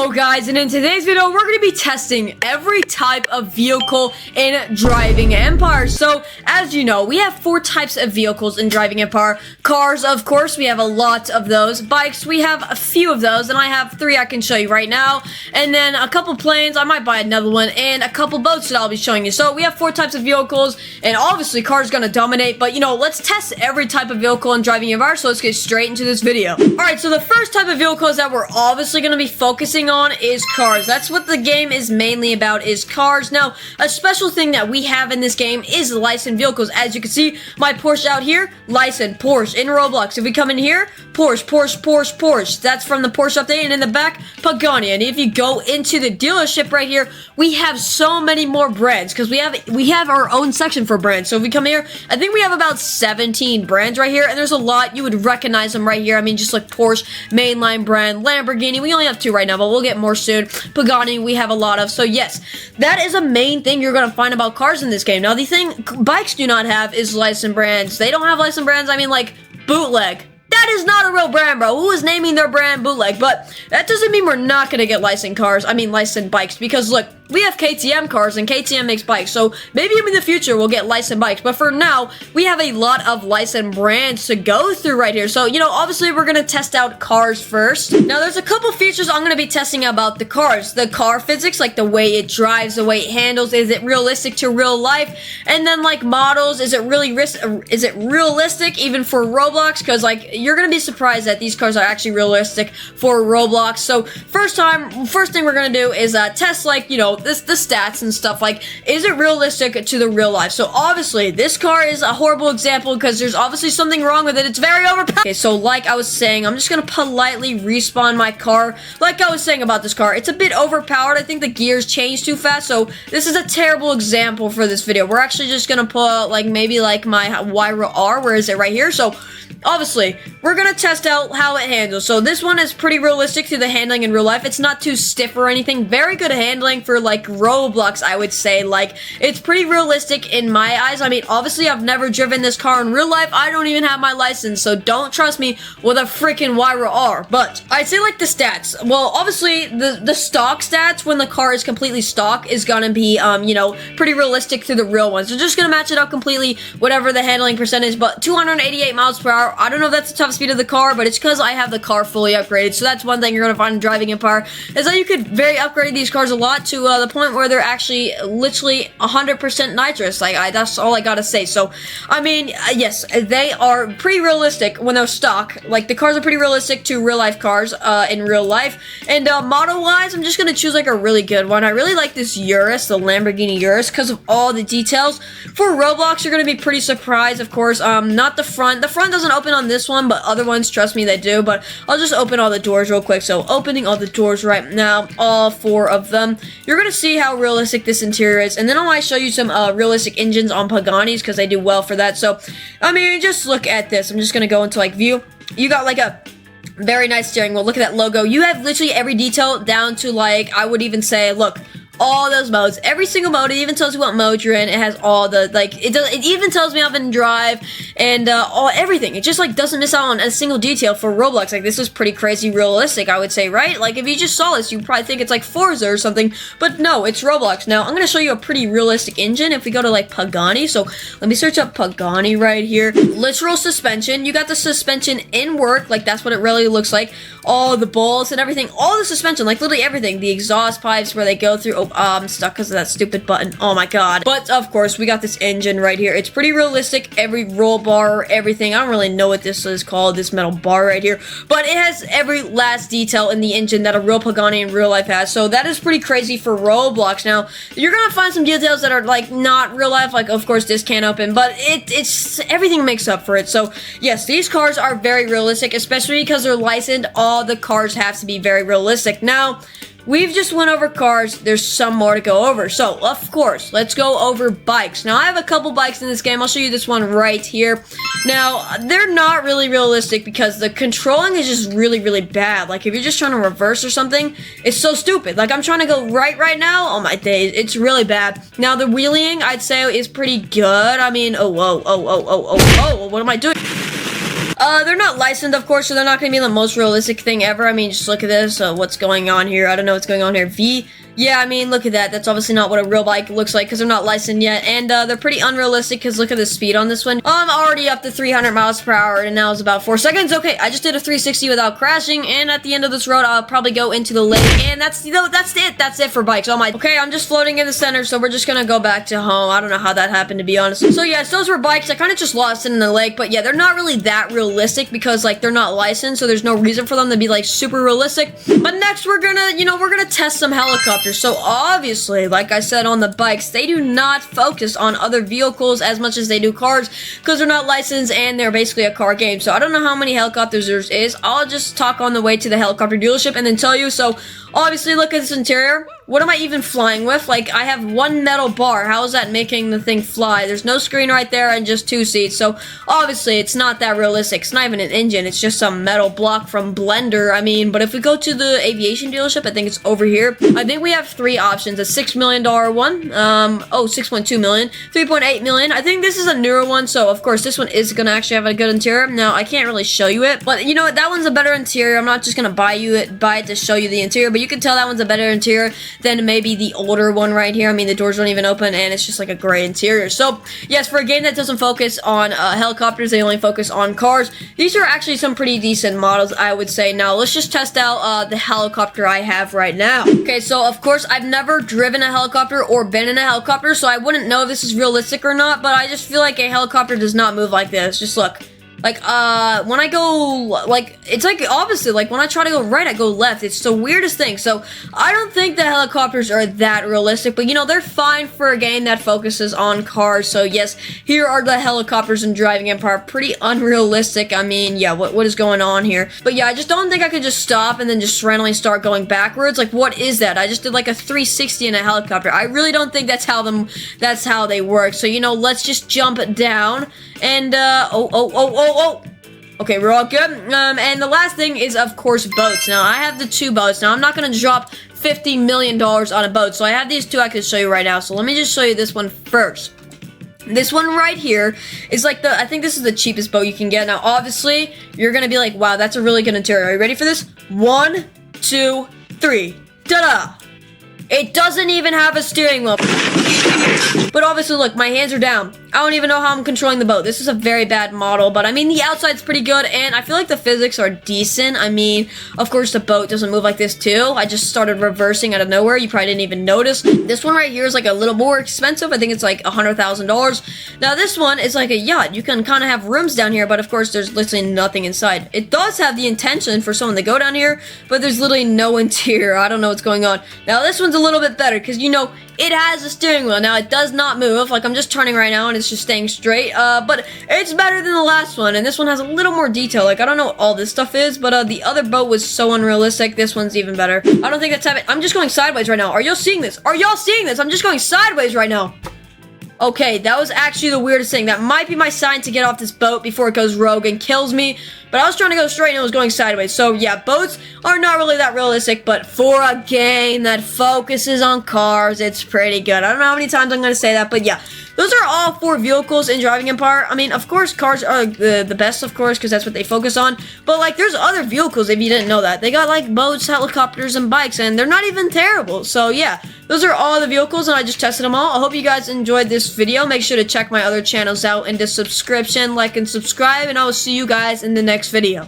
Hello guys, and in today's video we're going to be testing every type of vehicle in Driving Empire. So as you know, we have 4 types of vehicles in Driving Empire. Cars, of course, we have a lot of those. Bikes, we have a few of those, and I have 3 I can show you right now. And then a couple planes, I might buy another one, and a couple boats that I'll be showing you. So we have 4 types of vehicles, and obviously cars going to dominate, but you know, let's test every type of vehicle in Driving Empire, so let's get straight into this video. Alright, so the first type of vehicles that we're obviously going to be focusing on is cars. That's what the game is mainly about, is cars. Now, a special thing that we have in this game is licensed vehicles. As you can see, my Porsche out here, licensed Porsche in Roblox. If we come in here, Porsche. That's from the Porsche update. And in the back, Pagani. And if you go into the dealership right here, we have so many more brands because we have our own section for brands. So if we come here, I think we have about 17 brands right here, and there's a lot. You would recognize them right here. I mean, just like Porsche, mainline brand, Lamborghini. We only have 2 right now, but we'll get more soon. Pagani, we have a lot of. So yes, that is a main thing you're going to find about cars in this game. Now, the thing bikes do not have is licensed brands. They don't have licensed brands. I mean, like bootleg. That is not a real brand, bro. Who is naming their brand bootleg? But that doesn't mean we're not going to get licensed cars. I mean, licensed bikes. Because, look, we have KTM cars, and KTM makes bikes. So, maybe in the future, we'll get licensed bikes. But for now, we have a lot of licensed brands to go through right here. So, you know, obviously, we're going to test out cars first. Now, there's a couple features I'm going to be testing about the cars. The car physics, like the way it drives, the way it handles. Is it realistic to real life? And then, like, models. Is it realistic even for Roblox? Because, like, you're going to be surprised that these cars are actually realistic for Roblox. So, first thing we're going to do is test, like, you know, the stats and stuff. Like, is it realistic to the real life? So obviously this car is a horrible example because there's obviously something wrong with it. It's very overpowered. Okay, so like I was saying, I'm just gonna politely respawn my car. Like I was saying about this car, it's a bit overpowered. I think the gears change too fast, so this is a terrible example for this video. We're actually just gonna put like maybe like my Wyra R. Where is it? Right here. So obviously, we're gonna test out how it handles. So this one is pretty realistic to the handling in real life. It's not too stiff or anything. Very good handling for like Roblox, I would say. Like, it's pretty realistic in my eyes. I mean, obviously, I've never driven this car in real life. I don't even have my license, so don't trust me with a freaking Wyra R. But I'd say like the stats. Well, obviously, the stock stats when the car is completely stock is gonna be, you know, pretty realistic to the real ones. So just gonna match it up completely, whatever the handling percentage. But 288 miles per hour. I don't know if that's the top speed of the car, but it's because I have the car fully upgraded. So that's one thing you're going to find in Driving Empire, is that you could very upgrade these cars a lot to the point where they're actually literally 100% nitrous. Like, that's all I got to say. So, I mean, yes, they are pretty realistic when they're stock. Like, the cars are pretty realistic to real-life cars in real life. And model-wise, I'm just going to choose, like, a really good one. I really like this Urus, the Lamborghini Urus, because of all the details. For Roblox, you're going to be pretty surprised, of course. Not the front. The front doesn't open on this one, but other ones, trust me, they do. But I'll just open all the doors real quick. So opening all the doors right now, all 4 of them. You're gonna see how realistic this interior is, and then I might show you some realistic engines on Paganis because they do well for that. So I mean, just look at this. I'm just gonna go into like view. You got like a very nice steering wheel. Look at that logo. You have literally every detail down to, like, I would even say, look, all those modes, every single mode. It even tells you what mode you're in. It has all the, like, it even tells me up in drive and everything. It just, like, doesn't miss out on a single detail for Roblox. Like, this is pretty crazy realistic, I would say, right? Like, if you just saw this, you'd probably think it's like Forza or something, but no, it's Roblox. Now, I'm gonna show you a pretty realistic engine if we go to, like, Pagani. So let me search up Pagani right here. Literal suspension. You got the suspension in work. Like, that's what it really looks like. All the balls and everything, all the suspension, like literally everything. The exhaust pipes where they go through. Oh, I'm stuck because of that stupid button. Oh my god. But of course, we got this engine right here. It's pretty realistic. Every roll bar, everything. I don't really know what this is called, this metal bar right here. But it has every last detail in the engine that a real Pagani in real life has. So that is pretty crazy for Roblox. Now, you're gonna find some details that are like not real life. Like, of course, this can't open, but it's everything makes up for it. So yes, these cars are very realistic, especially because they're licensed. All the cars have to be very realistic. Now, we've just went over cars. There's some more to go over. So, of course, let's go over bikes. Now, I have a couple bikes in this game. I'll show you this one right here. Now, they're not really realistic because the controlling is just really, really bad. Like, if you're just trying to reverse or something, it's so stupid. Like, I'm trying to go right now. Oh, my days. It's really bad. Now, the wheeling, I'd say, is pretty good. I mean, oh, what am I doing? They're not licensed, of course, so they're not going to be the most realistic thing ever. I mean, just look at this. What's going on here? I don't know what's going on here. Yeah, I mean, look at that. That's obviously not what a real bike looks like because they're not licensed yet. And they're pretty unrealistic because look at the speed on this one. I'm already up to 300 miles per hour and now it's about 4 seconds. Okay, I just did a 360 without crashing. And at the end of this road, I'll probably go into the lake. And that's it. That's it for bikes. Oh my. Okay, I'm just floating in the center, so we're just going to go back to home. I don't know how that happened, to be honest. So yes, those were bikes. I kind of just lost it in the lake. But yeah, they're not really that realistic because like they're not licensed. So there's no reason for them to be like super realistic. But next we're gonna, we're gonna test some helicopters. So obviously, like I said on the bikes, they do not focus on other vehicles as much as they do cars because they're not licensed and they're basically a car game. So I don't know how many helicopters there is. I'll just talk on the way to the helicopter dealership and then tell you. So obviously, look at this interior. What am I even flying with? Like, I have one metal bar. How is that making the thing fly? There's no screen right there and just 2 seats. So, obviously, it's not that realistic. It's not even an engine. It's just some metal block from Blender. I mean, but if we go to the aviation dealership, I think it's over here. I think we have 3 options. A $6 million one. 6.2 million. 3.8 million. I think this is a newer one. So, of course, this one is going to actually have a good interior. Now, I can't really show you it. But, you know what? That one's a better interior. I'm not just going to buy it to show you the interior. But you can tell that one's a better interior than maybe the older one right here. I mean, the doors don't even open, and it's just like a gray interior. So, yes, for a game that doesn't focus on helicopters, they only focus on cars. These are actually some pretty decent models, I would say. Now, let's just test out the helicopter I have right now. Okay, so, of course, I've never driven a helicopter or been in a helicopter, so I wouldn't know if this is realistic or not, but I just feel like a helicopter does not move like this. Just look. Like, when I go, like, it's like opposite. Like, when I try to go right, I go left. It's the weirdest thing. So, I don't think the helicopters are that realistic. But, they're fine for a game that focuses on cars. So, yes, here are the helicopters in Driving Empire. Pretty unrealistic. I mean, yeah, what is going on here? But, yeah, I just don't think I could just stop and then just randomly start going backwards. Like, what is that? I just did, like, a 360 in a helicopter. I really don't think that's how they work. So, let's just jump down. And, okay, we're all good. And the last thing is, of course, boats. Now, I have the 2 boats. Now, I'm not going to drop $50 million on a boat. So, I have these 2 I can show you right now. So, let me just show you this one first. This one right here is like I think this is the cheapest boat you can get. Now, obviously, you're going to be like, wow, that's a really good interior. Are you ready for this? 1, 2, 3. Ta-da! It doesn't even have a steering wheel. But obviously, look, my hands are down. I don't even know how I'm controlling the boat. This is a very bad model, but I mean, the outside's pretty good, and I feel like the physics are decent. I mean, of course, the boat doesn't move like this, too. I just started reversing out of nowhere. You probably didn't even notice. This one right here is like a little more expensive. I think it's like $100,000. Now, this one is like a yacht. You can kind of have rooms down here, but of course, there's literally nothing inside. It does have the intention for someone to go down here, but there's literally no interior. I don't know what's going on. Now, this one's a little bit better, because, it has a steering wheel. Now, it does not move. Like, I'm just turning right now, and it's just staying straight. But it's better than the last one, and this one has a little more detail. Like, I don't know what all this stuff is, but the other boat was so unrealistic. This one's even better. I don't think that's happening. I'm just going sideways right now. Are y'all seeing this? Are y'all seeing this? I'm just going sideways right now. Okay, that was actually the weirdest thing. That might be my sign to get off this boat before it goes rogue and kills me. But I was trying to go straight and it was going sideways. So yeah, boats are not really that realistic, but for a game that focuses on cars, it's pretty good. I don't know how many times I'm going to say that, but yeah. Those are all 4 vehicles in Driving Empire. I mean, of course, cars are the best, of course, because that's what they focus on. But, like, there's other vehicles, if you didn't know that. They got, like, boats, helicopters, and bikes, and they're not even terrible. So, yeah, those are all the vehicles, and I just tested them all. I hope you guys enjoyed this video. Make sure to check my other channels out in the description, like and subscribe, and I will see you guys in the next video.